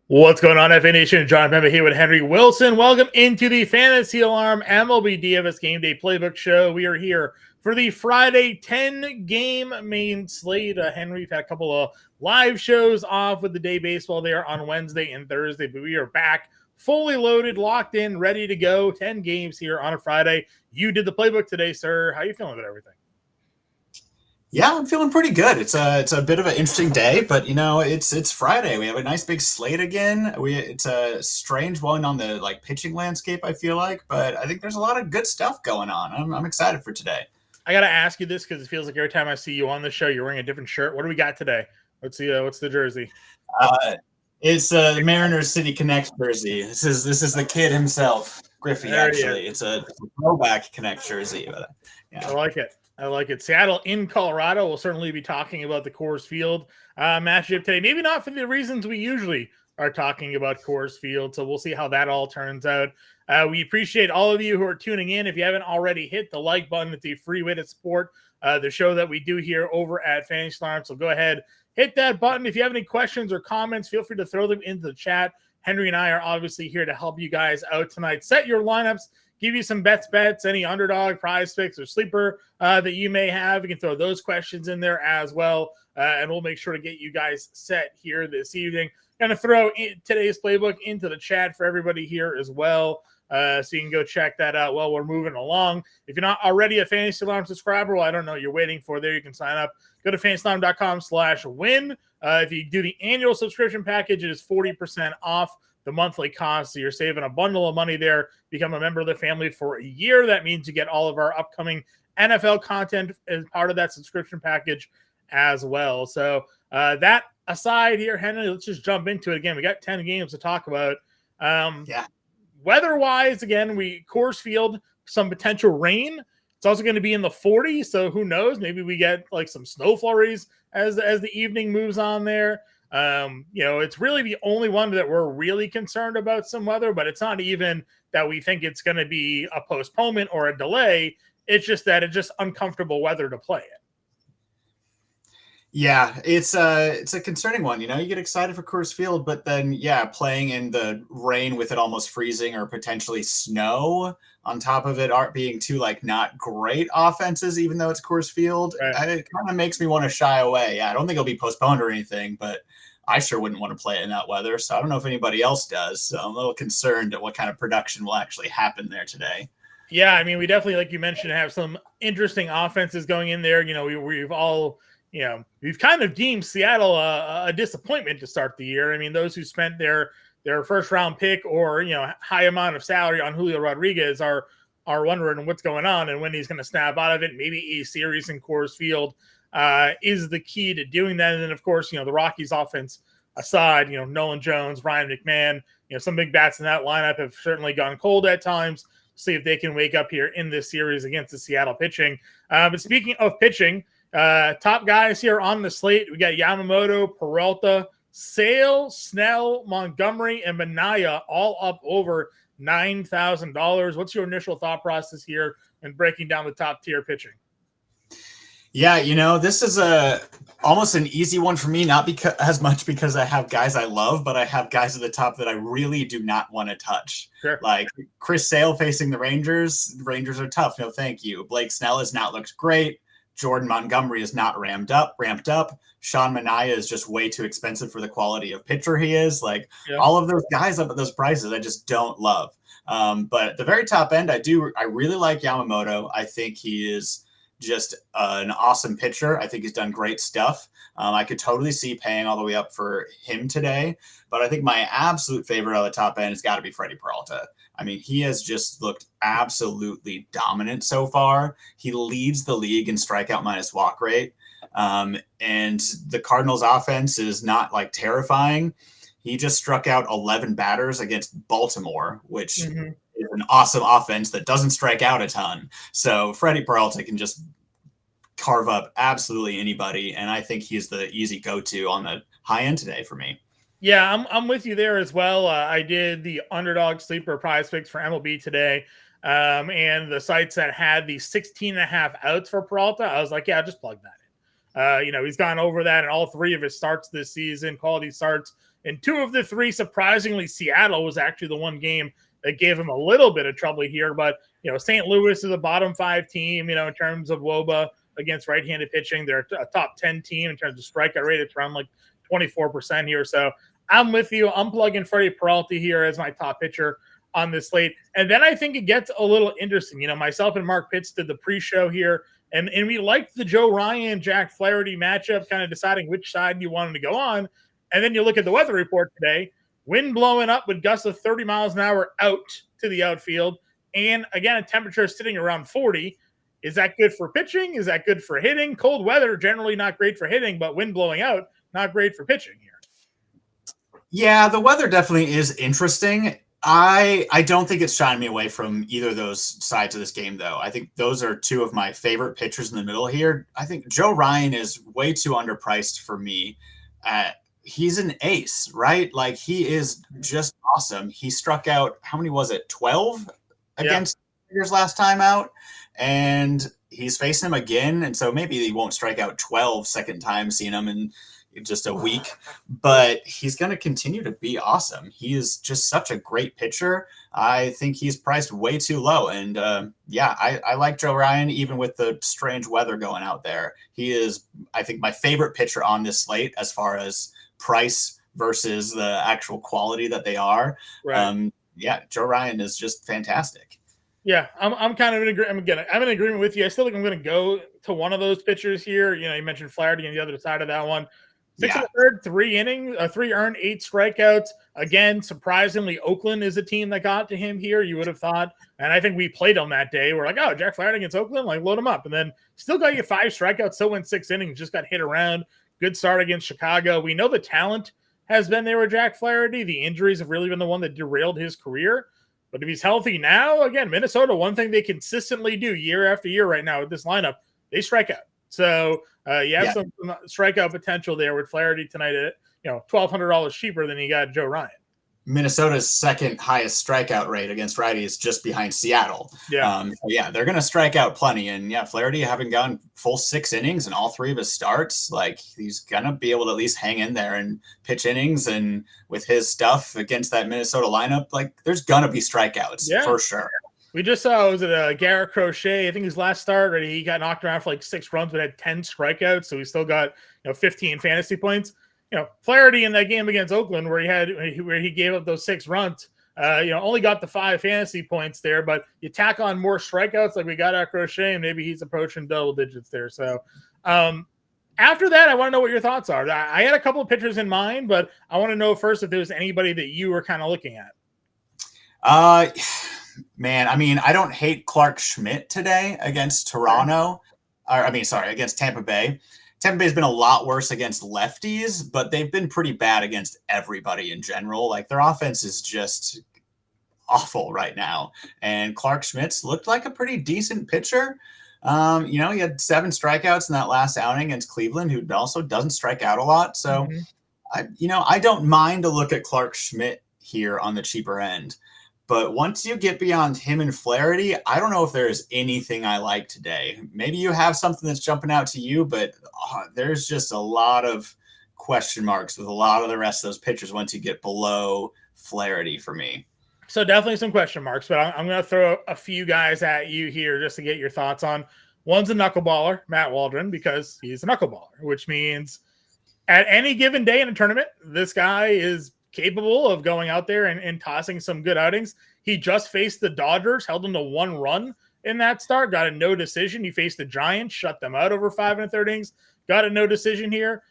What's going on, FA Nation? John Impemba here with Henry Wilson. Welcome into the Fantasy Alarm MLB DFS Game Day Playbook Show. We are here for the Friday 10-game main slate. Henry, we've had a couple of live shows off with the day baseball there on Wednesday and Thursday, but we are back fully loaded, locked in, ready to go. 10 games here on a Friday. You did the playbook today, sir. How are you feeling about everything? Yeah, I'm feeling pretty good. It's a bit of an interesting day, but it's Friday. We have a nice big slate again. It's a strange one on the pitching landscape, I feel like, but I think there's a lot of good stuff going on. I'm excited for today. I got to ask you this because it feels like every time I see you on the show, you're wearing a different shirt. What do we got today? What's the jersey? It's the Mariners City Connect jersey. This is the kid himself, Griffey. Actually, it's a throwback Connect jersey. But, yeah. I like it. Seattle in Colorado. We'll certainly be talking about the Coors Field matchup today. Maybe not for the reasons we usually are talking about Coors Field. So we'll see how that all turns out. We appreciate all of you who are tuning in. If you haven't already, hit the like button. It's a free way to support the show that we do here over at Fantasy Alarm. So go ahead, hit that button. If you have any questions or comments, feel free to throw them into the chat. Henry and I are obviously here to help you guys out tonight. Set your lineups. Give you some bets, any underdog, prize picks, or sleeper that you may have. You can throw those questions in there as well, and we'll make sure to get you guys set here this evening. Going to throw today's playbook into the chat for everybody here as well, so you can go check that out while we're moving along. If you're not already a Fantasy Alarm subscriber, well, I don't know what you're waiting for there. You can sign up. Go to fantasyalarm.com/win. If you do the annual subscription package, it is 40% off the monthly cost. So you're saving a bundle of money there. Become a member of the family for a year. That means you get all of our upcoming NFL content as part of that subscription package as well. So that aside here, Henry, let's just jump into it again. We got 10 games to talk about. Weather-wise, again, Coors Field, some potential rain. It's also going to be in the 40s, so who knows? Maybe we get some snow flurries as the evening moves on there. It's really the only one that we're really concerned about some weather, but it's not even that we think it's going to be a postponement or a delay. It's just that it's just uncomfortable weather to play it. Yeah, it's a concerning one. You get excited for Coors Field, but then, playing in the rain with it almost freezing or potentially snow on top of it aren't being two not great offenses, even though it's Coors Field. Right. It kind of makes me want to shy away. Yeah, I don't think it'll be postponed or anything, but I sure wouldn't want to play it in that weather. So I don't know if anybody else does. So I'm a little concerned at what kind of production will actually happen there today. Yeah, I mean, we definitely, like you mentioned, have some interesting offenses going in there. We've all, we've kind of deemed Seattle a disappointment to start the year. I mean, those who spent their first round pick or, high amount of salary on Julio Rodriguez are wondering what's going on and when he's going to snap out of it. Maybe a series in Coors Field is the key to doing that. And then, of course, the Rockies offense aside, Nolan Jones, Ryan McMahon, some big bats in that lineup have certainly gone cold at times. See if they can wake up here in this series against the Seattle pitching. But speaking of pitching, top guys here on the slate, we got Yamamoto, Peralta, Sale, Snell, Montgomery, and Minaya all up over $9,000. What's your initial thought process here in breaking down the top tier pitching? Yeah, this is almost an easy one for me, not because I have guys I love, but I have guys at the top that I really do not want to touch. Sure. Like Chris Sale facing the Rangers. The Rangers are tough. No, thank you. Blake Snell has not looked great. Jordan Montgomery is not ramped up. Sean Manaea is just way too expensive for the quality of pitcher he is. All of those guys up at those prices, I just don't love. But at the very top end, I really like Yamamoto. I think he is just an awesome pitcher. I think he's done great stuff. I could totally see paying all the way up for him today, but I think my absolute favorite on the top end has got to be Freddie Peralta. I mean, he has just looked absolutely dominant so far. He leads the league in strikeout minus walk rate. And the Cardinals offense is not terrifying. He just struck out 11 batters against Baltimore, which is an awesome offense that doesn't strike out a ton. So Freddie Peralta can just carve up absolutely anybody, and I think he's the easy go-to on the high end today for me. Yeah, I'm with you there as well. I did the underdog sleeper prize picks for MLB today, and the sites that had the 16.5 outs for Peralta, I was like, yeah, just plug that He's gone over that in all 3 of his starts this season, quality starts. And 2 of the 3, surprisingly, Seattle was actually the one game that gave him a little bit of trouble here. But, St. Louis is a bottom 5 team, in terms of WOBA against right-handed pitching. They're a top 10 team in terms of strikeout rate. It's around like 24% here. So I'm with you. I'm plugging Freddie Peralta here as my top pitcher on this slate. And then I think it gets a little interesting. Myself and Mark Pitts did the pre-show here, and we liked the Joe Ryan, Jack Flaherty matchup, kind of deciding which side you wanted to go on. And then you look at the weather report today, wind blowing up with gusts of 30 miles an hour out to the outfield. And again, a temperature sitting around 40. Is that good for pitching? Is that good for hitting? Cold weather, generally not great for hitting, but wind blowing out, not great for pitching here. Yeah, the weather definitely is interesting. I don't think it's shying me away from either of those sides of this game, though. I think those are 2 of my favorite pitchers in the middle here. I think Joe Ryan is way too underpriced for me. He's an ace, right? Like, he is just awesome. He struck out, how many was it, 12 against Tigers last time out? And he's facing him again, and so maybe he won't strike out 12 second time seeing him in just a week, but he's going to continue to be awesome. He is just such a great pitcher. I think he's priced way too low. And I like Joe Ryan, even with the strange weather going out there. He is, I think, my favorite pitcher on this slate as far as price versus the actual quality that they are. Right. Joe Ryan is just fantastic. Yeah, I'm kind of in agreement. I'm in agreement with you. I still think I'm going to go to one of those pitchers here. You mentioned Flaherty on the other side of that one. 6 and a third, 3 innings, 3 earned, 8 strikeouts. Again, surprisingly, Oakland is a team that got to him here. You would have thought, and I think we played him that day. We're like, oh, Jack Flaherty against Oakland, like load him up, and then still got you 5 strikeouts. Still went 6 innings, just got hit around. Good start against Chicago. We know the talent has been there with Jack Flaherty. The injuries have really been the one that derailed his career. But if he's healthy now, again, Minnesota, one thing they consistently do year after year right now with this lineup, they strike out. So you have some strikeout potential there with Flaherty tonight at $1,200 cheaper than you got Joe Ryan. Minnesota's second highest strikeout rate against righties, just behind Seattle. They're going to strike out plenty. And Flaherty having gone full 6 innings in all 3 of his starts, like he's going to be able to at least hang in there and pitch innings. And with his stuff against that Minnesota lineup, like there's going to be strikeouts for sure. We just saw, was it Garrett Crochet? I think his last start, he got knocked around for like 6 runs, but had 10 strikeouts. So he still got 15 fantasy points. Flaherty in that game against Oakland where he gave up those 6 runs, only got the 5 fantasy points there, but you tack on more strikeouts like we got at Crochet, and maybe he's approaching double digits there. So after that, I want to know what your thoughts are. I had a couple of pitchers in mind, but I want to know first if there's anybody that you were kind of looking at. Man, I mean, I don't hate Clark Schmidt today against against Tampa Bay. Tampa Bay's been a lot worse against lefties, but they've been pretty bad against everybody in general. Like their offense is just awful right now. And Clark Schmidt's looked like a pretty decent pitcher. He had 7 strikeouts in that last outing against Cleveland, who also doesn't strike out a lot. So, I don't mind a look at Clark Schmidt here on the cheaper end. But once you get beyond him and Flaherty, I don't know if there's anything I like today. Maybe you have something that's jumping out to you, but there's just a lot of question marks with a lot of the rest of those pitchers once you get below Flaherty for me. So definitely some question marks, but I'm going to throw a few guys at you here just to get your thoughts on. One's a knuckleballer, Matt Waldron, because he's a knuckleballer, which means at any given day in a tournament, this guy is capable of going out there and tossing some good outings. He just faced the Dodgers, held them to 1 run in that start, got a no decision. He faced the Giants, shut them out over 5 1/3 innings, got a no decision here.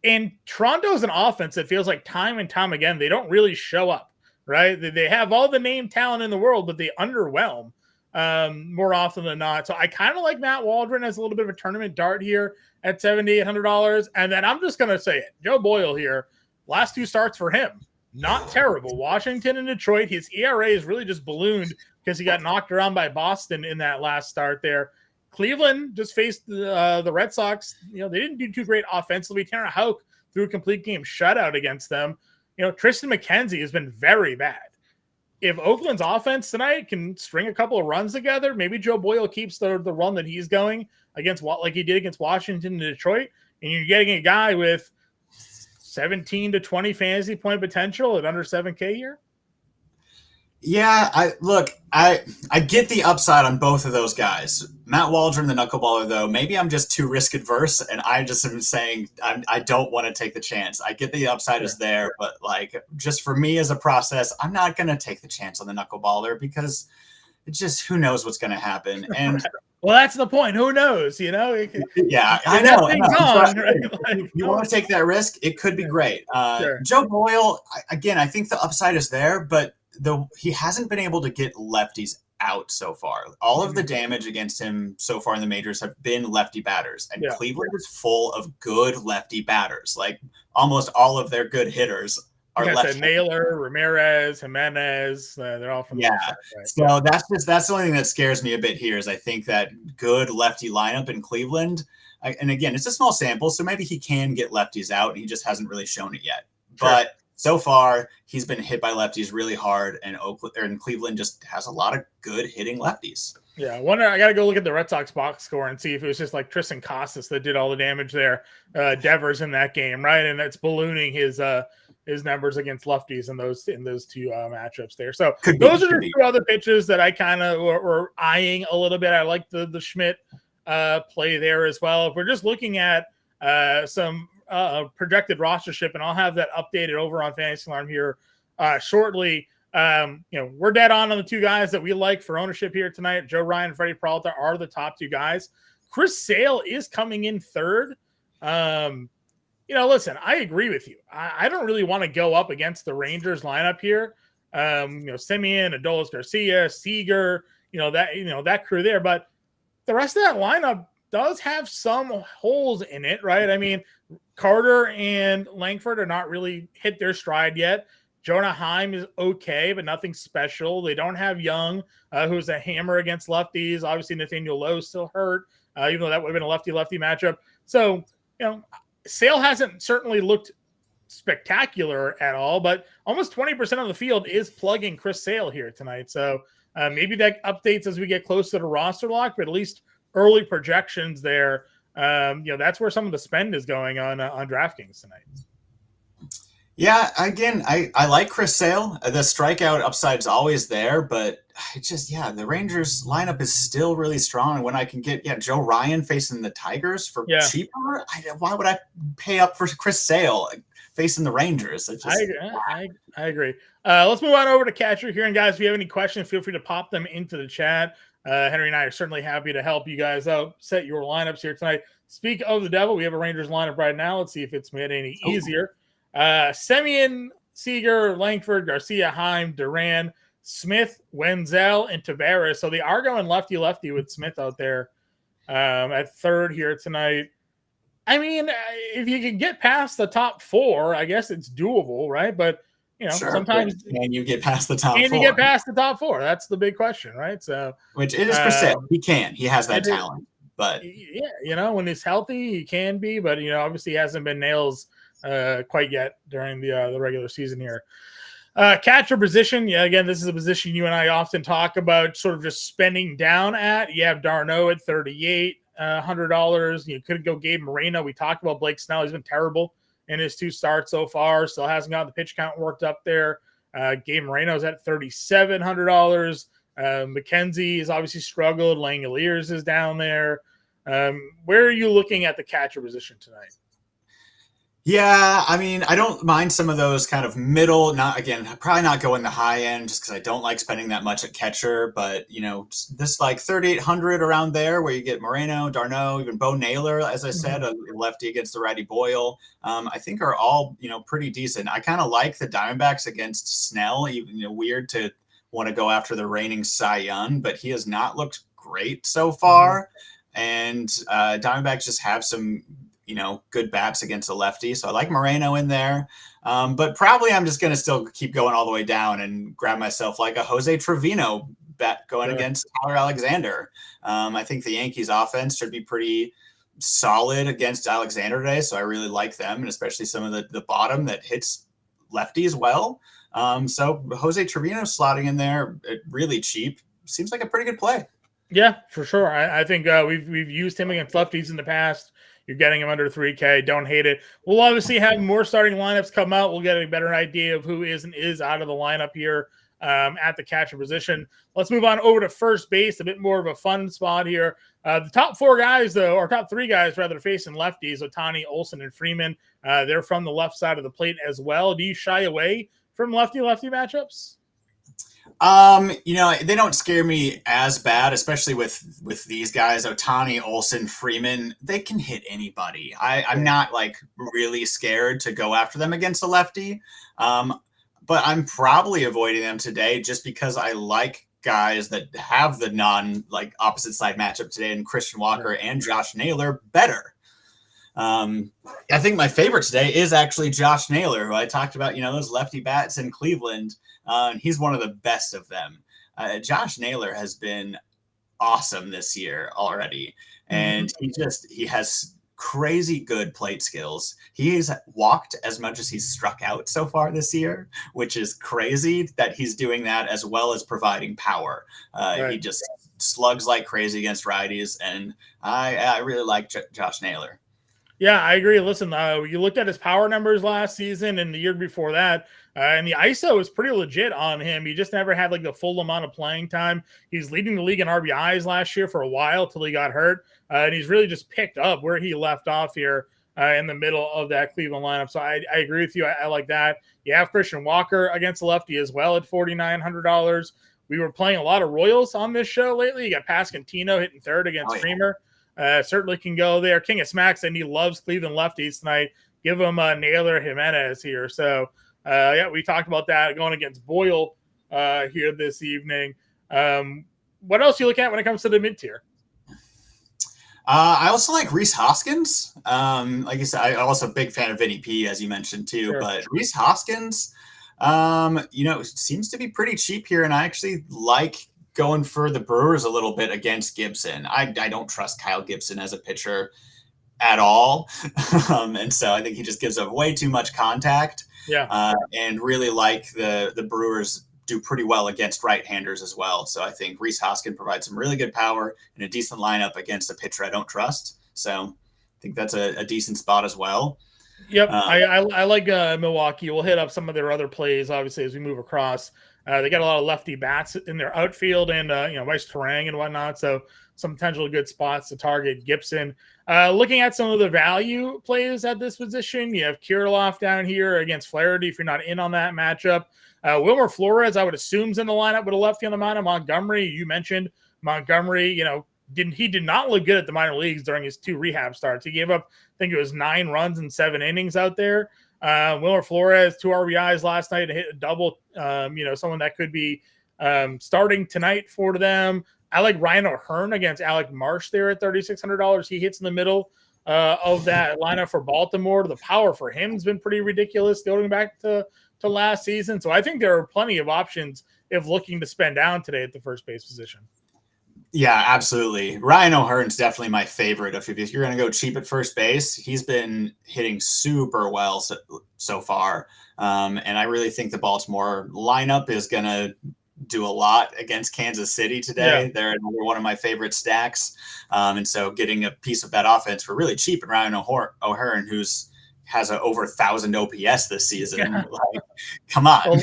And Toronto's an offense that feels like time and time again, they don't really show up, right? They have all the name talent in the world, but they underwhelm more often than not. So I kind of like Matt Waldron as a little bit of a tournament dart here at $7,800. And then I'm just going to say it. Joe Boyle here, last 2 starts for him. Not terrible. Washington and Detroit, his ERA is really just ballooned because he got knocked around by Boston in that last start there. Cleveland just faced the Red Sox. They didn't do too great offensively. Tanner Houck threw a complete game shutout against them. Tristan McKenzie has been very bad. If Oakland's offense tonight can string a couple of runs together, maybe Joe Boyle keeps the run that he's going against like he did against Washington and Detroit, and you're getting a guy with 17 to 20 fantasy point potential at under 7K here. Yeah, I get the upside on both of those guys. Matt Waldron, the knuckleballer, though, maybe I'm just too risk adverse, and I just am saying I don't want to take the chance. I get the upside is there, but like just for me as a process, I'm not going to take the chance on the knuckleballer because it's just who knows what's going to happen. And well, that's the point. Who knows? You know? Yeah, I know. Right? If you want to take that risk, it could be great. Sure. Joe Boyle, again, I think the upside is there, but he hasn't been able to get lefties out so far. All of the damage against him so far in the majors have been lefty batters, and Cleveland is full of good lefty batters. Like almost all of their good hitters are lefty. Naylor, Ramirez, Jimenez, they're all from the side, right? So that's the only thing that scares me a bit here is I think that good lefty lineup in Cleveland, and again, it's a small sample, so maybe he can get lefties out, and he just hasn't really shown it yet. Sure. But so far, he's been hit by lefties really hard, and Cleveland just has a lot of good hitting lefties. Yeah, I wonder. I got to go look at the Red Sox box score and see if it was just like Tristan Casas that did all the damage there. Devers in that game, right? And that's ballooning his numbers against lefties in those two matchups there. So those are the two other pitches that I kind of were eyeing a little bit. I like the Schmidt play there as well. If we're just looking at some projected rostership, and I'll have that updated over on Fantasy Alarm here shortly. We're dead on the two guys that we like for ownership here tonight. Joe Ryan and Freddie Peralta are the top two guys. Chris Sale is coming in third. Listen, I agree with you. I don't really want to go up against the Rangers lineup here. Semien, Adolis Garcia, Seager, that crew there. But the rest of that lineup does have some holes in it, right? I mean, Carter and Langford are not really hit their stride yet. Jonah Heim is okay, but nothing special. They don't have Young, who's a hammer against lefties. Obviously, Nathaniel Lowe still hurt, even though that would have been a lefty-lefty matchup. So, Sale hasn't certainly looked spectacular at all, but almost 20% of the field is plugging Chris Sale here tonight. So maybe that updates as we get closer to roster lock, but at least early projections there. That's where some of the spend is going on DraftKings tonight. Yeah, again, I like Chris Sale. The strikeout upside is always there, but the Rangers lineup is still really strong. When I can get Joe Ryan facing the Tigers for cheaper, why would I pay up for Chris Sale facing the Rangers? I agree. Let's move on over to catcher here. And guys, if you have any questions, feel free to pop them into the chat. Henry and I are certainly happy to help you guys out, set your lineups here tonight. Speak of the devil, we have a Rangers lineup right now. Let's see if it's made any easier. Semien, Seager, Langford, Garcia, Heim, Duran, Smith, Wenzel, and Tavares. So they are going lefty-lefty with Smith out there at third here tonight. I mean, if you can get past the top four, I guess it's doable, right? But, sometimes – can you get past the top four? Can you get past the top four? That's the big question, right? So, which it is for sale. He can. He has that talent. But when he's healthy, he can be. But, obviously he hasn't been nails quite yet during the regular season here. Catcher position, again, this is a position you and I often talk about sort of just spending down at. You have Darno at $3,800. You could go Gabe Moreno. We talked about Blake Snell. He's been terrible in his two starts so far. Still hasn't got the pitch count worked up there. Gabe Moreno's at $3,700. McKenzie has obviously struggled. Langoliers is down there. Where are you looking at the catcher position tonight? Yeah, I mean, I don't mind some of those kind of middle, probably not going the high end just because I don't like spending that much at catcher, but, this like 3,800 around there where you get Moreno, Darno, even Bo Naylor, as I said, a lefty against the righty Boyle, I think are all, pretty decent. I kind of like the Diamondbacks against Snell, even weird to want to go after the reigning Cy Young, but he has not looked great so far. And Diamondbacks just have some good bats against a lefty. So I like Moreno in there. But probably I'm just going to still keep going all the way down and grab myself like a Jose Trevino bet going against Tyler Alexander. I think the Yankees offense should be pretty solid against Alexander today. So I really like them, and especially some of the bottom that hits lefties well. So Jose Trevino slotting in there really cheap seems like a pretty good play. Yeah, for sure. I think we've used him against lefties in the past. You're getting him under 3K. Don't hate it. We'll obviously have more starting lineups come out. We'll get a better idea of who is and is out of the lineup here at the catcher position. Let's move on over to first base, a bit more of a fun spot here. The top four guys, though, or top three guys, rather, facing lefties, Ohtani, Olsen, and Freeman. They're from the left side of the plate as well. Do you shy away from lefty-lefty matchups? They don't scare me as bad, especially with these guys, Ohtani, Olsen, Freeman. They can hit anybody. I'm not like really scared to go after them against a lefty. But I'm probably avoiding them today just because I like guys that have the opposite side matchup today, and Christian Walker and Josh Naylor better. I think my favorite today is actually Josh Naylor, who I talked about, those lefty bats in Cleveland. And he's one of the best of them. Josh Naylor has been awesome this year already. And he has crazy good plate skills. He's walked as much as he's struck out so far this year, which is crazy that he's doing that as well as providing power. He just slugs like crazy against righties. And I really like Josh Naylor. Yeah, I agree. Listen, you looked at his power numbers last season and the year before that, and the ISO is pretty legit on him. He just never had the full amount of playing time. He's leading the league in RBIs last year for a while till he got hurt, and he's really just picked up where he left off here in the middle of that Cleveland lineup. So I agree with you. I like that. You have Christian Walker against the lefty as well at $4,900. We were playing a lot of Royals on this show lately. You got Pascantino hitting third against Freemer. Certainly can go there. King of Smacks, and he loves Cleveland lefties tonight. Give him Naylor Jimenez here. So, we talked about that going against Boyle here this evening. What else you look at when it comes to the mid-tier? I also like Rhys Hoskins. Like you said, I'm also a big fan of Vinny P, as you mentioned too. Sure. But Rhys Hoskins, seems to be pretty cheap here, and I actually like going for the Brewers a little bit against Gibson. I don't trust Kyle Gibson as a pitcher at all. And so I think he just gives up way too much contact. And really like the Brewers do pretty well against right-handers as well. So I think Rhys Hoskins provides some really good power and a decent lineup against a pitcher I don't trust. So I think that's a decent spot as well. Yep. I like Milwaukee. We'll hit up some of their other plays, obviously, as we move across. They got a lot of lefty bats in their outfield and, nice terrain and whatnot. So some potential good spots to target Gibson. Looking at some of the value plays at this position, you have Kirilloff down here against Flaherty if you're not in on that matchup. Wilmer Flores, I would assume, is in the lineup with a lefty on the mound. Montgomery, you mentioned Montgomery, he did not look good at the minor leagues during his 2 rehab starts. He gave up, I think it was 9 runs in 7 innings out there. Wilmer Flores, 2 RBIs last night to hit a double. Someone that could be starting tonight for them. I like Ryan O'Hearn against Alec Marsh there at $3,600. He hits in the middle of that lineup for Baltimore. The power for him has been pretty ridiculous going back to last season. So I think there are plenty of options if looking to spend down today at the first base position. Yeah, absolutely. Ryan O'Hearn's definitely my favorite. If you're going to go cheap at first base, he's been hitting super well so far. And I really think the Baltimore lineup is going to do a lot against Kansas City today. Yeah. They're one of my favorite stacks. And so getting a piece of that offense for really cheap, and Ryan O'Hearn, has over 1,000 OPS this season. Yeah. Come on. Well,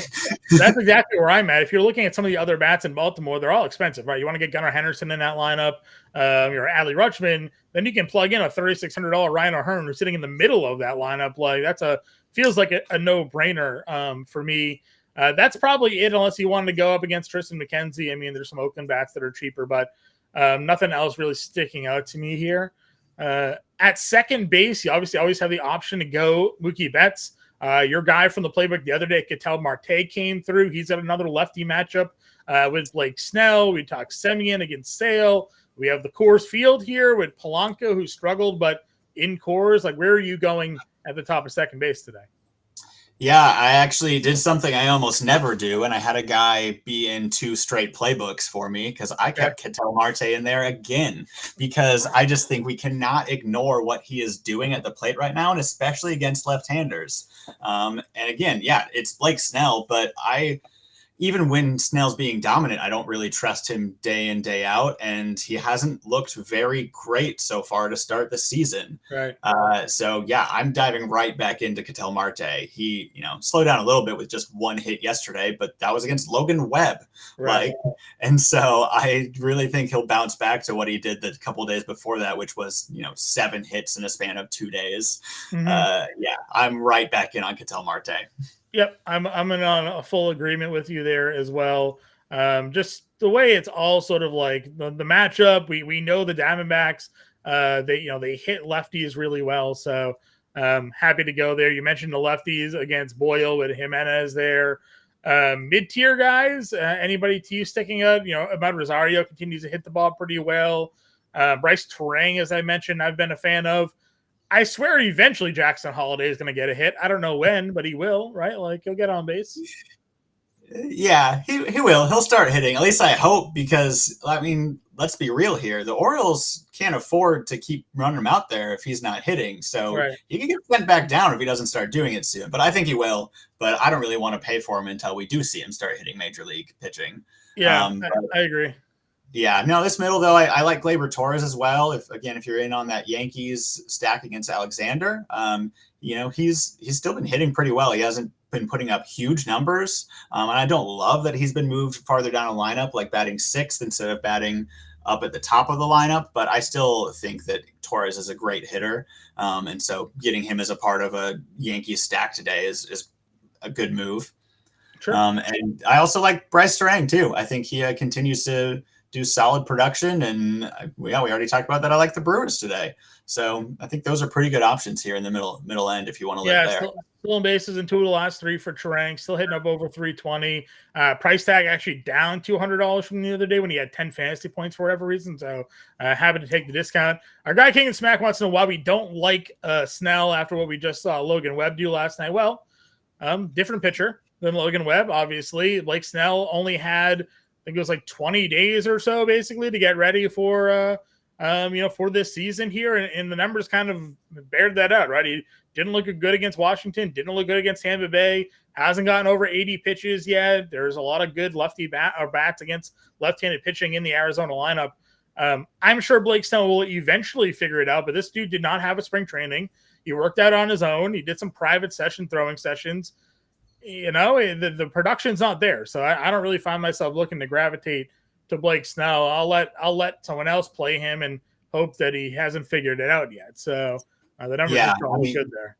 that's exactly where I'm at. If you're looking at some of the other bats in Baltimore, they're all expensive, right? You want to get Gunnar Henderson in that lineup, or Adley Rutschman, then you can plug in a $3,600 Ryan O'Hearn who's sitting in the middle of that lineup. Feels like a no-brainer for me. That's probably it, unless you wanted to go up against Tristan McKenzie. I mean, there's some Oakland bats that are cheaper, but nothing else really sticking out to me here. At second base, you obviously always have the option to go Mookie Betts. Your guy from the playbook the other day, Ketel Marte, came through. He's got another lefty matchup with Blake Snell. We talked Semien against Sale. We have the Coors Field here with Polanco, who struggled, but in Coors. Where are you going at the top of second base today? Yeah, I actually did something I almost never do, and I had a guy be in 2 straight playbooks for me because I kept Ketel Marte in there again because I just think we cannot ignore what he is doing at the plate right now, and especially against left-handers. And again, it's Blake Snell, but even when Snell's being dominant, I don't really trust him day in, day out. And he hasn't looked very great so far to start the season. Right. So yeah, I'm diving right back into Ketel Marte. He, slowed down a little bit with just one hit yesterday, but that was against Logan Webb. Right. And so I really think he'll bounce back to what he did the couple of days before that, which was, 7 hits in a span of 2 days. Yeah, I'm right back in on Ketel Marte. Yep, I'm in on a full agreement with you there as well. Just the way it's all sort of like the matchup. We know the Diamondbacks. They hit lefties really well. So happy to go there. You mentioned the lefties against Boyle with Jimenez there. Mid-tier guys. Anybody to you sticking out? About Rosario continues to hit the ball pretty well. Bryce Terang, as I mentioned, I've been a fan of. I swear eventually Jackson Holiday is going to get a hit. I don't know when, but he will, right? Like he'll get on base. Yeah, he will. He'll start hitting. At least I hope, because, let's be real here. The Orioles can't afford to keep running him out there if he's not hitting. So Right. He can get sent back down if he doesn't start doing it soon. But I think he will. But I don't really want to pay for him until we do see him start hitting major league pitching. Yeah, I agree. Yeah, no, this middle, though, I like Gleyber Torres as well. If you're in on that Yankees stack against Alexander, he's still been hitting pretty well. He hasn't been putting up huge numbers. And I don't love that he's been moved farther down the lineup, like batting 6th instead of batting up at the top of the lineup. But I still think that Torres is a great hitter. And so getting him as a part of a Yankees stack today is a good move. Sure. And I also like Bryce Terang, too. I think he continues to do solid production, and we already talked about that. I like the Brewers today, so I think those are pretty good options here in the middle end if you want to live there. Still in bases in 2 of the last 3 for Terang, still hitting up over 320. Price tag actually down $200 from the other day when he had 10 fantasy points for whatever reason, so happy to take the discount. Our guy King and Smack wants to know why we don't like Snell after what we just saw Logan Webb do last night. Well, different pitcher than Logan Webb, obviously. Blake Snell only had, I think it was like 20 days or so basically to get ready for, for this season here. And the numbers kind of bared that out, right? He didn't look good against Washington, didn't look good against Tampa Bay, hasn't gotten over 80 pitches yet. There's a lot of good lefty bats against left-handed pitching in the Arizona lineup. I'm sure Blake Snell will eventually figure it out, but this dude did not have a spring training. He worked out on his own. He did some private throwing sessions. The production's not there. So I don't really find myself looking to gravitate to Blake Snell. I'll let someone else play him and hope that he hasn't figured it out yet. So the numbers are probably good there.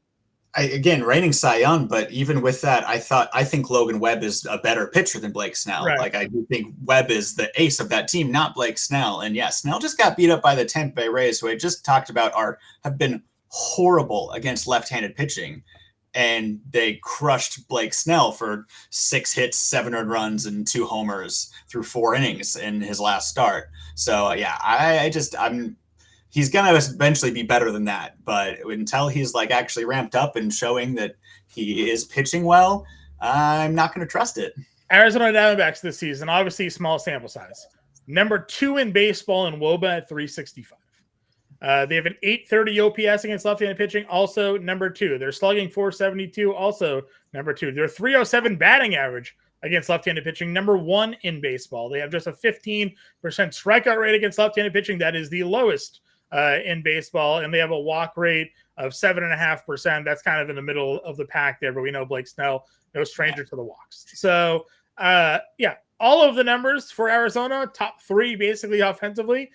Again, reigning Cy Young, but even with that, I think Logan Webb is a better pitcher than Blake Snell. Right. Like I do think Webb is the ace of that team, not Blake Snell. And yeah, Snell just got beat up by the Tampa Bay Rays, who I just talked about have been horrible against left-handed pitching. And they crushed Blake Snell for 6 hits, 7 earned runs, and 2 homers through 4 innings in his last start. So yeah, he's going to eventually be better than that. But until he's like actually ramped up and showing that he is pitching well, I'm not going to trust it. Arizona Diamondbacks this season, obviously small sample size. Number 2 in baseball in WOBA at 365. They have an 830 OPS against left-handed pitching, also number 2. They're slugging 472, also number 2. They're 307 batting average against left-handed pitching, number 1 in baseball. They have just a 15% strikeout rate against left-handed pitching. That is the lowest in baseball, and they have a walk rate of 7.5%. That's kind of in the middle of the pack there, but we know Blake Snell, no stranger to the walks. So, all of the numbers for Arizona, top 3 basically offensively.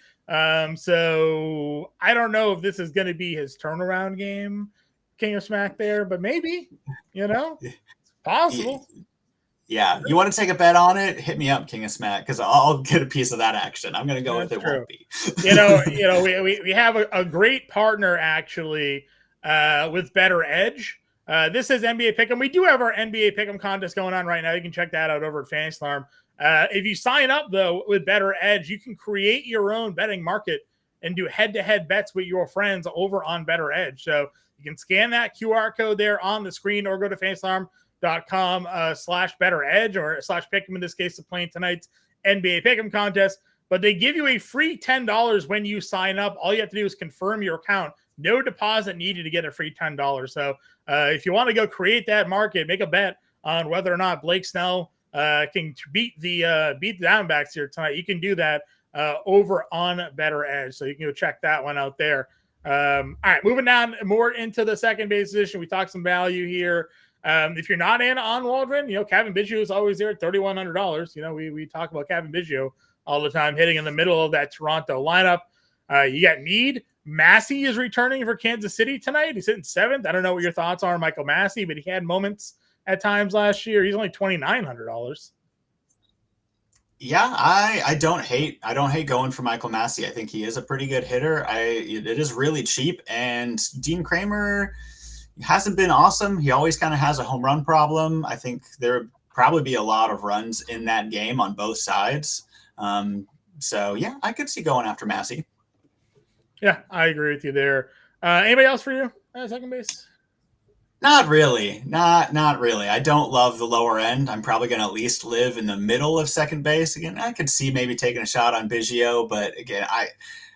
So I don't know if this is going to be his turnaround game, King of Smack there, but maybe, it's possible. Yeah. You want to take a bet on it? Hit me up, King of Smack, because I'll get a piece of that action. I'm going to go with it. Won't be. We have a great partner actually with Better Edge. This is NBA Pick'em. We do have our NBA Pick'em contest going on right now. You can check that out over at Fantasy Alarm. If you sign up, though, with Better Edge, you can create your own betting market and do head-to-head bets with your friends over on Better Edge. So you can scan that QR code there on the screen or go to fantasyalarm.com/Better Edge or /Pick'em in this case to play tonight's NBA Pick'em contest. But they give you a free $10 when you sign up. All you have to do is confirm your account. No deposit needed to get a free $10. So if you want to go create that market, make a bet on whether or not Blake Snell can beat the Diamondbacks here tonight, you can do that over on Better Edge. So you can go check that one out there. All right, moving down more into the second base position. We talked some value here. If you're not in on Waldron, Kevin Biggio is always there at $3,100. We talk about Kevin Biggio all the time, hitting in the middle of that Toronto lineup. You got Meade. Massey is returning for Kansas City tonight. He's hitting 7th. I don't know what your thoughts are on Michael Massey, but he had moments at times last year. He's only $2,900. Yeah, I don't hate going for Michael Massey. I think he is a pretty good hitter. It is really cheap, and Dean Kramer hasn't been awesome. He always kind of has a home run problem. I think there would probably be a lot of runs in that game on both sides. So yeah, I could see going after Massey. Yeah, I agree with you there. Anybody else for you at second base? Not really. Not really. I don't love the lower end. I'm probably going to at least live in the middle of second base. Again, I could see maybe taking a shot on Biggio, but again,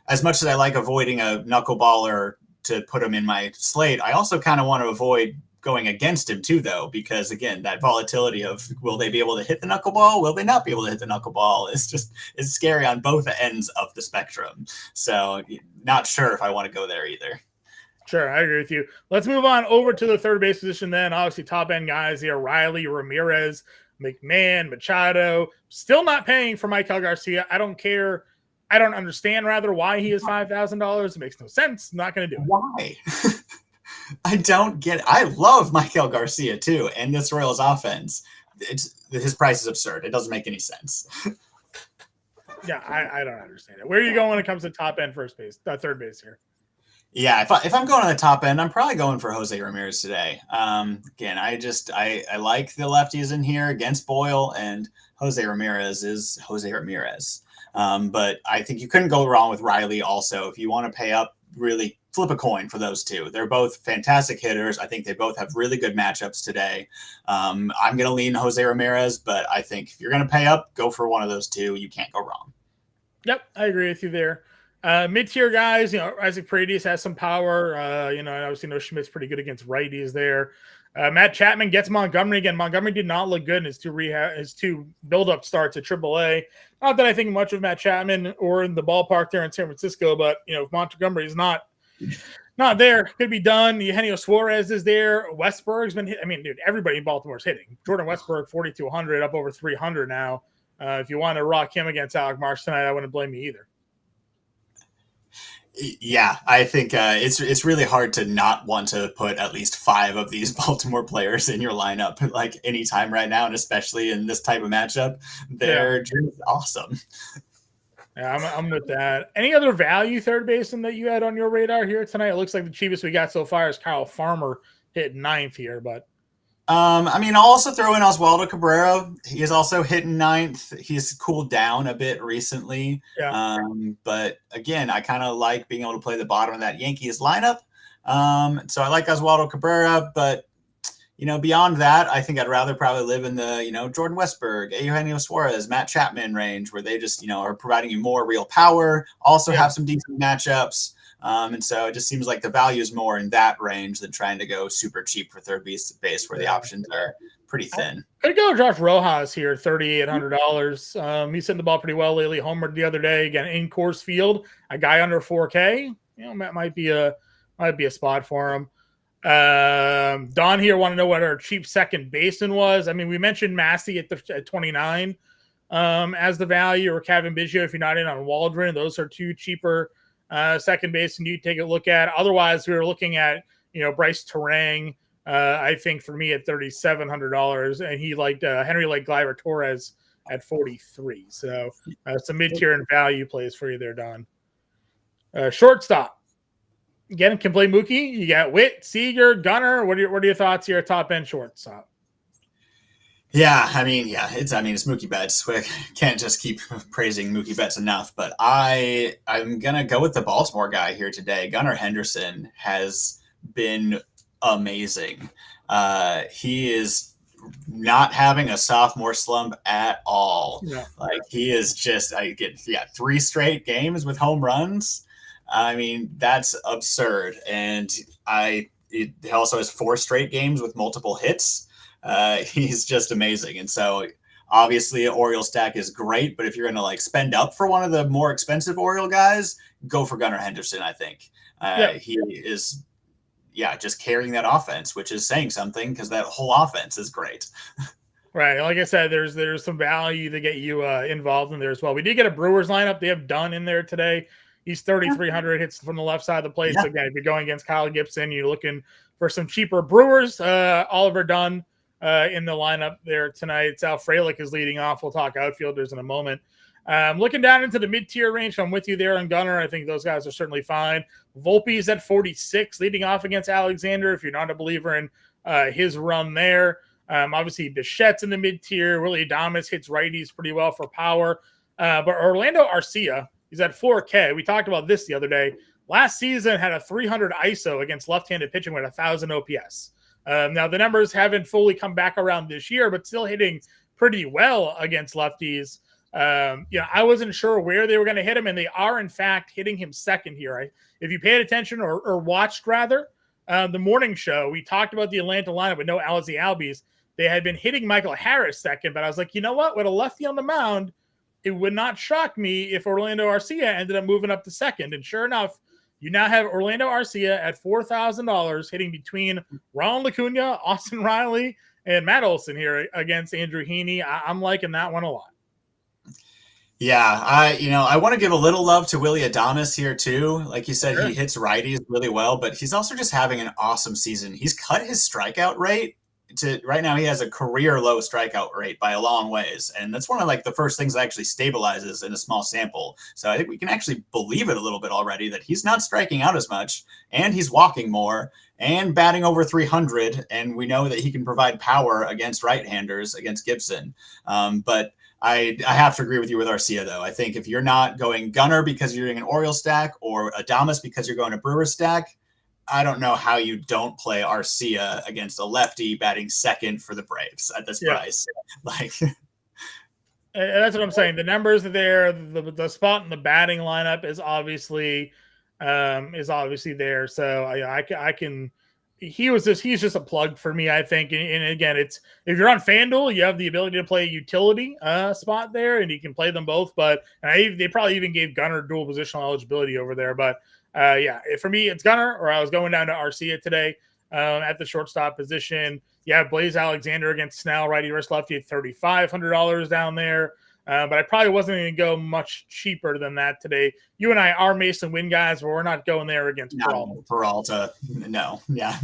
as much as I like avoiding a knuckleballer to put him in my slate, I also kind of want to avoid going against him too, though, because again, that volatility of will they be able to hit the knuckleball? Will they not be able to hit the knuckleball? It's scary on both ends of the spectrum. So not sure if I want to go there either. Sure, I agree with you. Let's move on over to the third base position then. Obviously, top-end guys here, Riley, Ramirez, McMahon, Machado. Still not paying for Michael Garcia. I don't care. I don't understand, rather, why he is $5,000. It makes no sense. I'm not going to do it. Why? I don't get it. I love Michael Garcia, too, and this Royals offense. His price is absurd. It doesn't make any sense. Yeah, I don't understand it. Where are you going when it comes to top-end third base here? Yeah, if I'm going on the top end, I'm probably going for Jose Ramirez today. Again, I like the lefties in here against Boyle, and Jose Ramirez is Jose Ramirez. But I think you couldn't go wrong with Riley also. If you want to pay up, really flip a coin for those two. They're both fantastic hitters. I think they both have really good matchups today. I'm going to lean Jose Ramirez, but I think if you're going to pay up, go for one of those two. You can't go wrong. Yep, I agree with you there. Mid-tier guys, Isaac Paredes has some power. Obviously, Schmidt's pretty good against righties there. Matt Chapman gets Montgomery again. Montgomery did not look good in his two build-up starts at AAA. Not that I think much of Matt Chapman or in the ballpark there in San Francisco, but if Montgomery is not there, could be done. Eugenio Suarez is there. Westberg's been hit. I mean, dude, everybody in Baltimore is hitting. Jordan Westberg, 4,200, up over 300 now. If you want to rock him against Alec Marsh tonight, I wouldn't blame you either. Yeah, I think it's really hard to not want to put at least 5 of these Baltimore players in your lineup like anytime right now, and especially in this type of matchup. They're just awesome. Yeah, I'm with that. Any other value third baseman that you had on your radar here tonight? It looks like the cheapest we got so far is Kyle Farmer hitting 9th here, but I'll also throw in Oswaldo Cabrera. He is also hitting 9th. He's cooled down a bit recently. Yeah. But again, I kind of like being able to play the bottom of that Yankees lineup. So I like Oswaldo Cabrera, but beyond that, I think I'd rather probably live in the, Jordan Westberg, Eugenio Suarez, Matt Chapman range, where they just, are providing you more real power, also have some decent matchups. And so it just seems like the value is more in that range than trying to go super cheap for third base where the options are pretty thin. Could go Josh Rojas here, $3,800. He's hitting the ball pretty well lately. Homered the other day, again in Coors Field. A guy under 4K. That might be a spot for him. Don here want to know what our cheap second baseman was. I mean, we mentioned Massey at 29 as the value, or Kevin Biggio if you're not in on Waldron. Those are two cheaper second baseman you take a look at. Otherwise, we were looking at Bryce Terang. I think for me at $3,700, and he liked Henry liked Gleyber Torres at 43. So some mid-tier and value plays for you there, Don. Shortstop. Again, can play Mookie. You got Witt, Seager, Gunnar. What are your thoughts here? Top end shortstop. Yeah, it's Mookie Betts. We can't just keep praising Mookie Betts enough, but I'm gonna go with the Baltimore guy here today. Gunnar Henderson has been amazing. He is not having a sophomore slump at all. Yeah. Like he is just 3 straight games with home runs. I mean, that's absurd. And he also has 4 straight games with multiple hits. He's just amazing. And so Obviously, an Oriole stack is great, but if you're going to like spend up for one of the more expensive Oriole guys, go for Gunnar Henderson. I think he is, just carrying that offense, which is saying something because that whole offense is great. Right. Like I said, there's some value to get you involved in there as well. We did get a Brewers lineup. They have Dunn in there today. He's 3,300 hits from the left side of the plate. So again, if you're going against Kyle Gibson, you're looking for some cheaper Brewers. Oliver Dunn in the lineup there tonight. Sal Frelick is leading off. We'll talk outfielders in a moment. Looking down into the mid-tier range, I'm with you there on Gunnar. I think those guys are certainly fine. Volpe's at 46, leading off against Alexander. If you're not a believer in his run there. Obviously, Bichette's in the mid-tier. Willie Adames hits righties pretty well for power. But Orlando Arcia, he's at 4K. We talked about this the other day. Last season had a 300 ISO against left-handed pitching with 1,000 OPS. Now, the numbers haven't fully come back around this year, but still hitting pretty well against lefties. I wasn't sure where they were going to hit him, and they are, in fact, hitting him second here. If you paid attention or watched, rather, the morning show, we talked about the Atlanta lineup with no Alizé Albies. They had been hitting Michael Harris second, but I was like, you know what? With a lefty on the mound, it would not shock me if Orlando Arcia ended up moving up to second. And sure enough, you now have Orlando Arcia at $4,000 hitting between Ronald Acuna, Austin Riley, and Matt Olson here against Andrew Heaney. I'm liking that one a lot. Yeah, I want to give a little love to Willie Adames here too. Like you said, He hits righties really well, but he's also just having an awesome season. He's cut his strikeout rate to right now. He has a career low strikeout rate by a long ways, and that's one of like the first things that actually stabilizes in a small sample. So I think we can actually believe it a little bit already that he's not striking out as much, and he's walking more and batting over 300, and we know that he can provide power against right-handers against Gibson. But I have to agree with you with Arcia, though. I think if you're not going Gunnar because you're doing an Oriole stack or Adames because you're going a Brewer stack, I don't know how you don't play Arcia against a lefty batting second for the Braves at this price. Like, that's what I'm saying. The numbers are there. The spot in the batting lineup is obviously there. So I can. He's just a plug for me, I think. And again, it's if you're on FanDuel, you have the ability to play a utility spot there, and you can play them both. But they probably even gave Gunnar dual positional eligibility over there. But for me, it's Gunnar, or I was going down to Arcia today at the shortstop position. Yeah, Blaze Alexander against Snell, righty versus lefty at $3,500 down there. But I probably wasn't going to go much cheaper than that today. You and I are Mason Win guys, but we're not going there against Peralta. No. Yeah.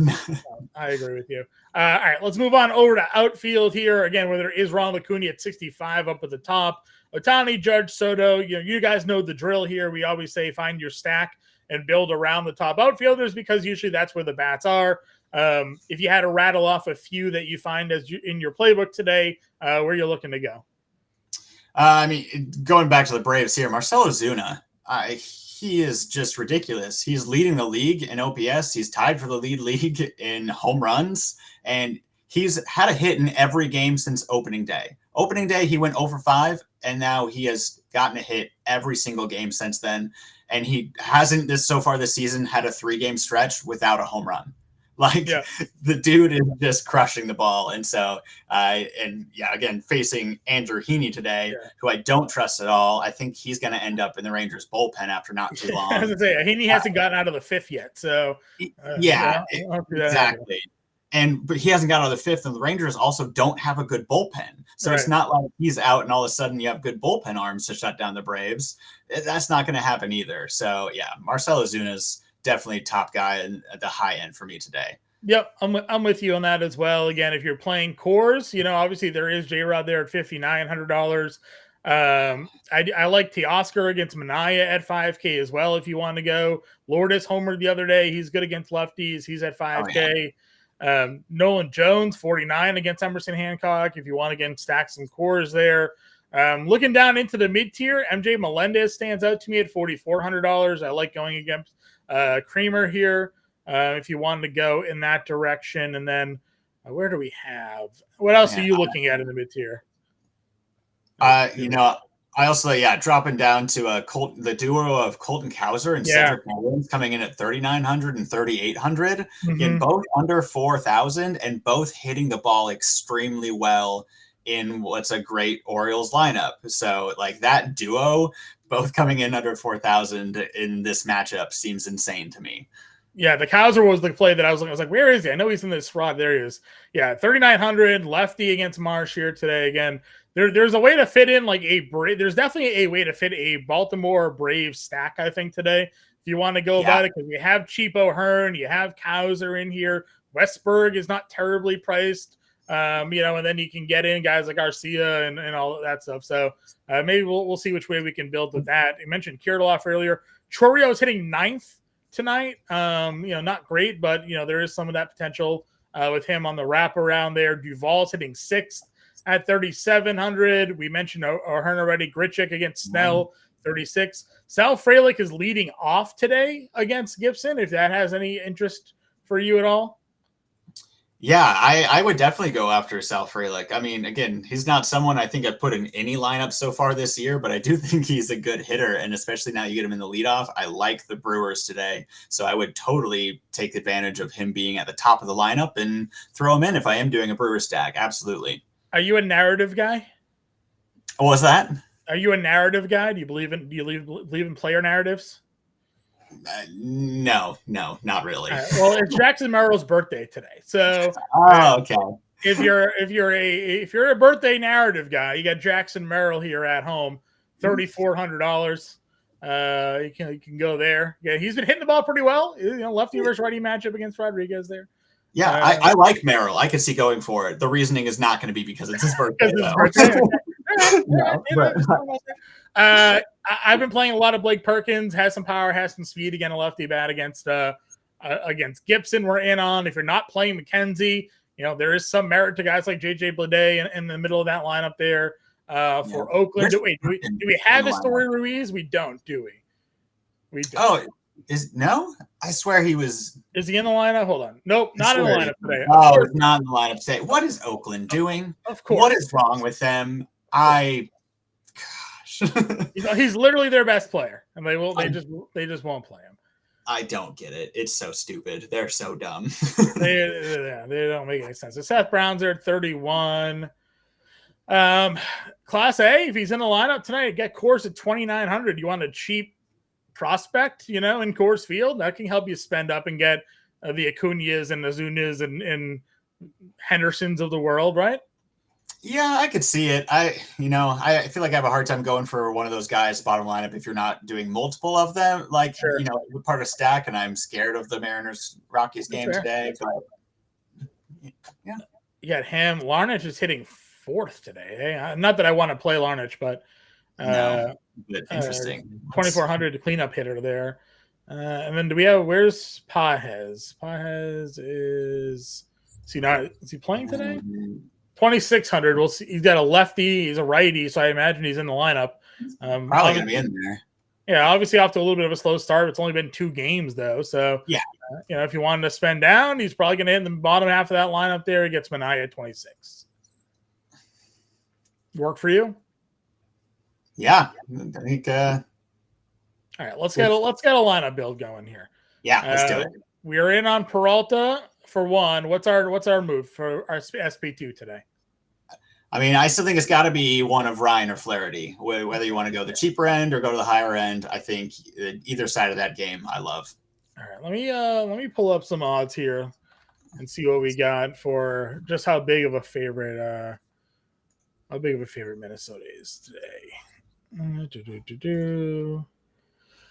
I agree with you. All right, let's move on over to outfield here. Again, where there is Ronald Acuna at 65 up at the top. Ohtani, Judge, Soto. You guys know the drill here. We always say find your stack and build around the top outfielders because usually that's where the bats are. If you had to rattle off a few that you find in your playbook today, where are you looking to go? Going back to the Braves here, Marcell Ozuna, he is just ridiculous. He's leading the league in OPS. He's tied for the league in home runs, and he's had a hit in every game since opening day. Opening day, he went 0-5, and now he has gotten a hit every single game since then. And he hasn't so far this season had a 3-game stretch without a home run. The dude is just crushing the ball. And so, again, facing Andrew Heaney today, who I don't trust at all. I think he's going to end up in the Rangers bullpen after not too long. I was going to say, Heaney hasn't gotten out of the fifth yet. So, exactly. But he hasn't got out of the fifth, and the Rangers also don't have a good bullpen. So It's not like he's out and all of a sudden you have good bullpen arms to shut down the Braves. That's not going to happen either. So, Marcell Ozuna's definitely top guy at the high end for me today. Yep, I'm with you on that as well. Again, if you're playing cores, obviously there is J-Rod there at $5,900. I like Teoscar against Minaya at 5K as well if you want to go. Lourdes homered the other day. He's good against lefties. He's at 5K. Nolan Jones, 49 against Emerson Hancock if you want to, again, stack some cores there. Looking down into the mid-tier, MJ Melendez stands out to me at $4,400. I like going against Creamer here if you wanted to go in that direction. And then where do we have? What else are you looking at in the mid-tier? I also, dropping down to the duo of Colton Cowser and Cedric Mullins coming in at $3,900 and $3,800. Again, both under 4,000 and both hitting the ball extremely well in what's a great Orioles lineup. So like that duo, both coming in under 4,000 in this matchup seems insane to me. Yeah, the Kaiser was the play that I was looking. I was like, where is he? I know he's in this spot. There he is. Yeah, 3,900 lefty against Marsh here today. Again, there's a way to fit in like there's definitely a way to fit a Baltimore Braves stack, I think, today. If you want to go about it, because you have Cheapo Hearn, you have Kaiser in here. Westberg is not terribly priced. And then you can get in guys like Garcia and all that stuff. So maybe we'll see which way we can build with that. You mentioned Kirilloff earlier. Chorio is hitting 9th tonight. Not great, but there is some of that potential with him on the wraparound there. Duvall's hitting 6th at 3,700. We mentioned O'Hearn already. Grichuk against Snell, 36. Sal Frelick is leading off today against Gibson, if that has any interest for you at all. Yeah, I would definitely go after Sal Frelick. I mean, again, he's not someone I think I've put in any lineup so far this year, but I do think he's a good hitter. And especially now you get him in the leadoff, I like the Brewers today. So I would totally take advantage of him being at the top of the lineup and throw him in if I am doing a Brewer stack. Absolutely. Are you a narrative guy? What was that? Are you a narrative guy? Do you believe in player narratives? No, not really. Right, well, it's Jackson Merrill's birthday today, so okay. If you're a birthday narrative guy, you got Jackson Merrill here at home, $3,400. You can go there. Yeah, he's been hitting the ball pretty well. Lefty versus righty matchup against Rodriguez there. Yeah, I like Merrill. I could see going for it. The reasoning is not going to be because it's his birthday. I've been playing a lot of Blake Perkins. Has some power, has some speed. Again, a lefty bat against Gibson. We're in on. If you're not playing McKenzie, there is some merit to guys like JJ Bleday in the middle of that lineup there for Oakland. Do we have Estory Ruiz? We don't, do we? We don't. No? I swear he was. Is he in the lineup? Hold on. Nope, not in the lineup today. Oh, it's not in the lineup today. What is Oakland doing? Of course. What is wrong with them? Gosh. He's literally their best player, and they just won't play him. I don't get it. It's so stupid. They're so dumb. they don't make any sense. So Seth Brown's there at 31. Class A, if he's in the lineup tonight, get Coors at 2,900. You want a cheap prospect, in Coors Field? That can help you spend up and get the Acuñas and the Zunas and Hendersons of the world, right? Yeah, I could see it. I feel like I have a hard time going for one of those guys bottom lineup if you're not doing multiple of them. Like, sure. We're part of stack, and I'm scared of the Mariners Rockies game today. But yeah, you got him. Larnach is hitting 4th today. Not that I want to play Larnach, but interesting. 2,400 cleanup hitter there. And then where's Pajes? Pajes is he playing today? 2,600. We'll see. He's got a lefty. He's a righty, so I imagine he's in the lineup. Probably gonna be in there. Yeah, obviously off to a little bit of a slow start. It's only been 2 games though, so yeah. If you wanted to spend down, he's probably gonna hit in the bottom half of that lineup there. He gets Manaea at 26. Work for you? Yeah, I think. All right, let's get a lineup build going here. Yeah, let's do it. We are in on Peralta for one. What's our move for our SP2 today? I mean, I still think it's got to be one of Ryan or Flaherty. Whether you want to go the cheaper end or go to the higher end, I think either side of that game I love. All right, let me pull up some odds here and see what we got for just how big of a favorite Minnesota is today.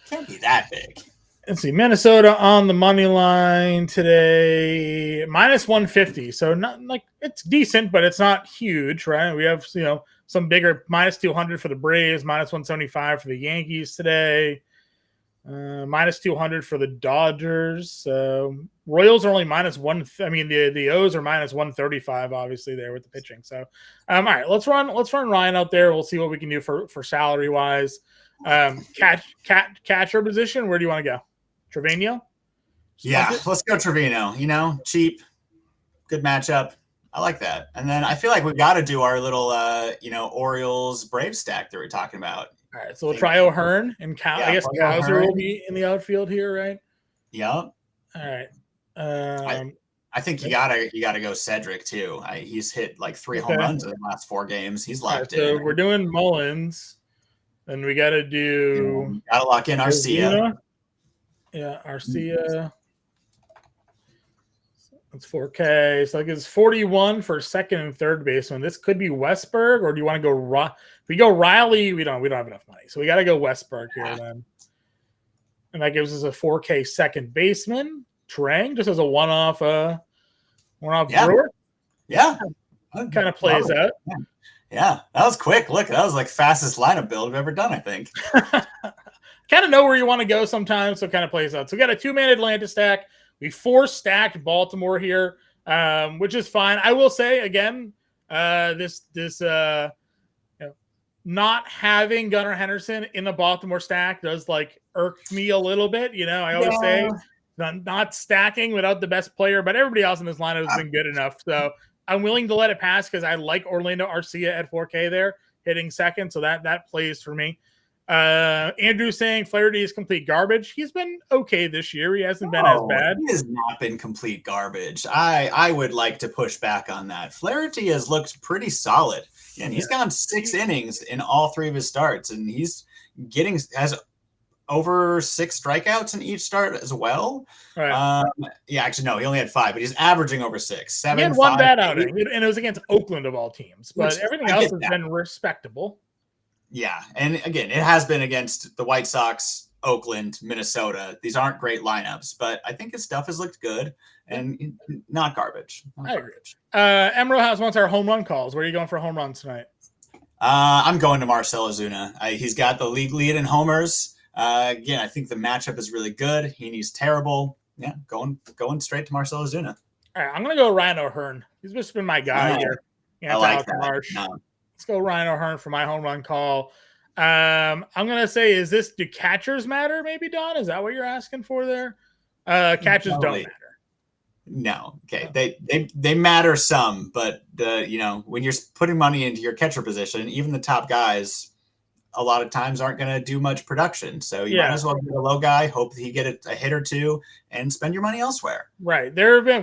Can't be that big. Let's see, Minnesota on the money line today, -150. So not like it's decent, but it's not huge, right? We have some bigger -200 for the Braves, -175 for the Yankees today, -200 for the Dodgers. Royals are only -1. I mean, the O's are -135, obviously there with the pitching. So, all right, let's run Ryan out there. We'll see what we can do for salary wise. Catcher position. Where do you want to go? Trevino? Yeah, let's go Trevino. Cheap, good matchup. I like that. And then I feel like we've got to do our little, Orioles Brave stack that we're talking about. All right, so we'll try O'Hearn and I guess Kaiser will be in the outfield here, right? Yep. All right. I think you gotta go Cedric too. He's hit like 3 home runs in the last 4 games. He's All right, locked so in. we're doing Mullins, and we got to do Gotta lock in Arcia. Ozuna. Yeah, Arcia. That's 4K. So that gives 41 for second and third baseman. This could be Westberg, or do you want to go? If we go Riley, we don't have enough money, so we got to go Westberg here then. And that gives us a 4K second baseman. Trang just as a one-off Brewer. Yeah. Kind of plays out. Yeah, that was quick. Look, that was like fastest lineup build I've ever done, I think. Kind of know where you want to go sometimes, so it kind of plays out. So we got a 2-man Atlanta stack. We 4-stacked Baltimore here, which is fine. I will say again, not having Gunnar Henderson in the Baltimore stack does like irk me a little bit. I always say not stacking without the best player, but everybody else in this lineup has been good enough. So I'm willing to let it pass because I like Orlando Arcia at 4K there, hitting second. So that plays for me. Andrew saying Flaherty is complete garbage. He's been okay this year. He hasn't been as bad. He has not been complete garbage. I would like to push back on that. Flaherty has looked pretty solid, and he's gone 6 innings in all 3 of his starts, and he's has over 6 strikeouts in each start as well. Right. Actually, no, he only had 5, but he's averaging over 6. 7. He had 1 bad outing, and it was against Oakland of all teams, but everything else has been respectable. Yeah, and again, it has been against the White Sox, Oakland, Minnesota. These aren't great lineups, but I think his stuff has looked good and not garbage. I agree. Emerald House wants our home run calls. Where are you going for home runs tonight? I'm going to Marcell Ozuna. He's got the league lead in homers. Again, I think the matchup is really good. Heaney's terrible. Yeah, going straight to Marcell Ozuna. All right, I'm going to go Ryan O'Hearn. He's just been my guy here. I like that. Let's go Ryan O'Hearn for my home run call. I'm going to say, do catchers matter maybe, Don? Is that what you're asking for there? Catchers don't matter. No. Okay. They matter some, but when you're putting money into your catcher position, even the top guys a lot of times aren't going to do much production. So you might as well get a low guy, hope that he get a hit or two, and spend your money elsewhere. Right.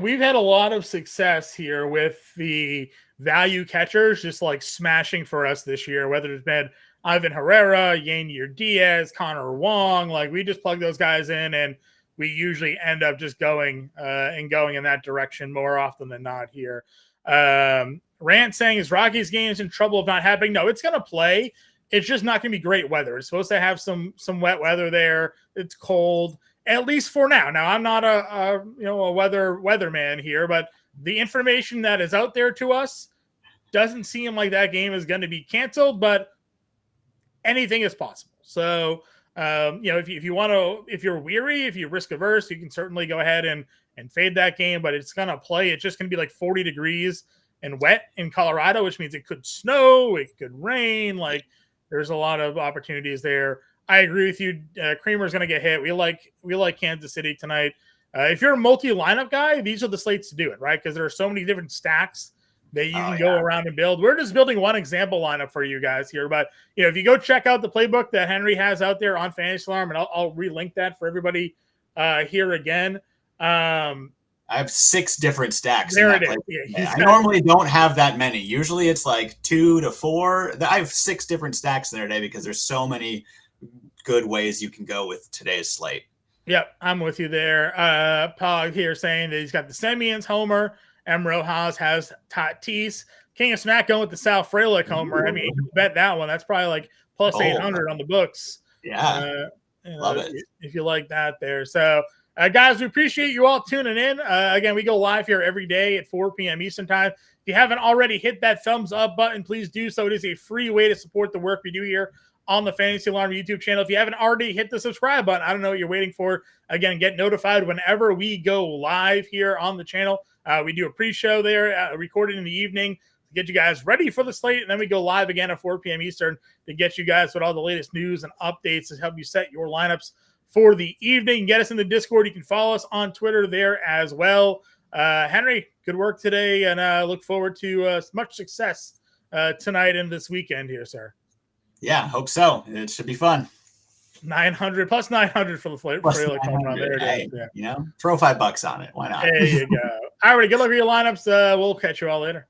We've had a lot of success here with the value catchers just like smashing for us this year, whether it's been Ivan Herrera, Yanier Diaz, Connor Wong. Like we just plug those guys in and we usually end up just going in that direction more often than not here. Rant saying is Rockies game is in trouble of not happening. No, it's going to play. It's just not going to be great weather. It's supposed to have some wet weather there. It's cold, at least for now. Now I'm not a weatherman here, but the information that is out there to us doesn't seem like that game is going to be canceled, but anything is possible. So, if you're weary, if you're risk averse, you can certainly go ahead and fade that game, but it's going to play. It's just going to be like 40 degrees and wet in Colorado, which means it could snow, it could rain. Like there's a lot of opportunities there. I agree with you. Creamer's going to get hit. We like Kansas City tonight. If you're a multi-lineup guy, these are the slates to do it, right? Because there are so many different stacks that you can go around and build. We're just building one example lineup for you guys here. But, if you go check out the playbook that Henry has out there on Fantasy Alarm, and I'll relink that for everybody here again. I have 6 different stacks. There it is. Yeah, I normally don't have that many. Usually it's like 2 to 4. I have 6 different stacks in there today because there's so many good ways you can go with today's slate. Yep, I'm with you there. Pog here saying that he's got the Semyans homer. Emerald House has Tatis. King of Smack going with the Sal Frelick homer. I mean, you bet that one. That's probably like plus 800 on the books. Yeah, love it. If you like that there. So, guys, we appreciate you all tuning in. Again, we go live here every day at 4 p.m. Eastern time. If you haven't already hit that thumbs up button, please do so. It is a free way to support the work we do here on the Fantasy Alarm YouTube channel. If you haven't already hit the subscribe button, I don't know what you're waiting for. Again, get notified whenever we go live here on the channel. We do a pre-show there, recorded in the evening to get you guys ready for the slate, and then we go live again at 4 p.m. Eastern to get you guys with all the latest news and updates to help you set your lineups for the evening. Get us in the Discord. You can follow us on Twitter there as well. Henry, good work today, and look forward to much success tonight and this weekend here, sir. Yeah, hope so. It should be fun. 900 plus 900 for the Frelick home run. There it is. Yeah. Throw $5 on it. Why not? There you go. All right, good luck with your lineups. We'll catch you all later.